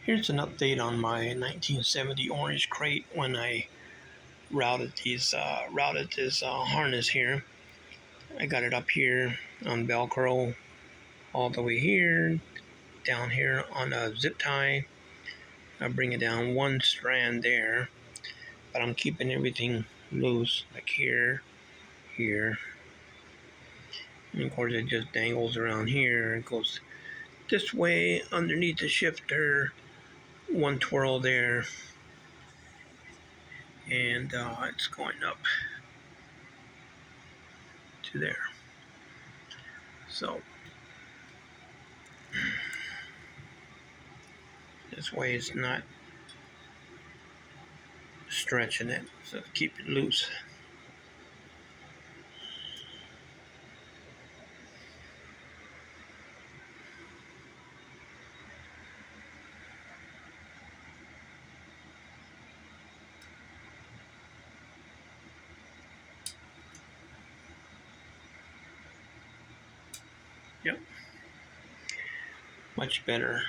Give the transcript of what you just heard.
Here's an update on my 1970 orange Krate when I routed this harness here. I got it up here on Velcro all the way here, down here on a zip tie. I bring it down one strand there, but I'm keeping everything loose, like here, here. And of course it just dangles around here. It goes this way underneath the shifter, one twirl there, and it's going up to there. So this way it's not stretching it, so keep it loose. Yep, much better.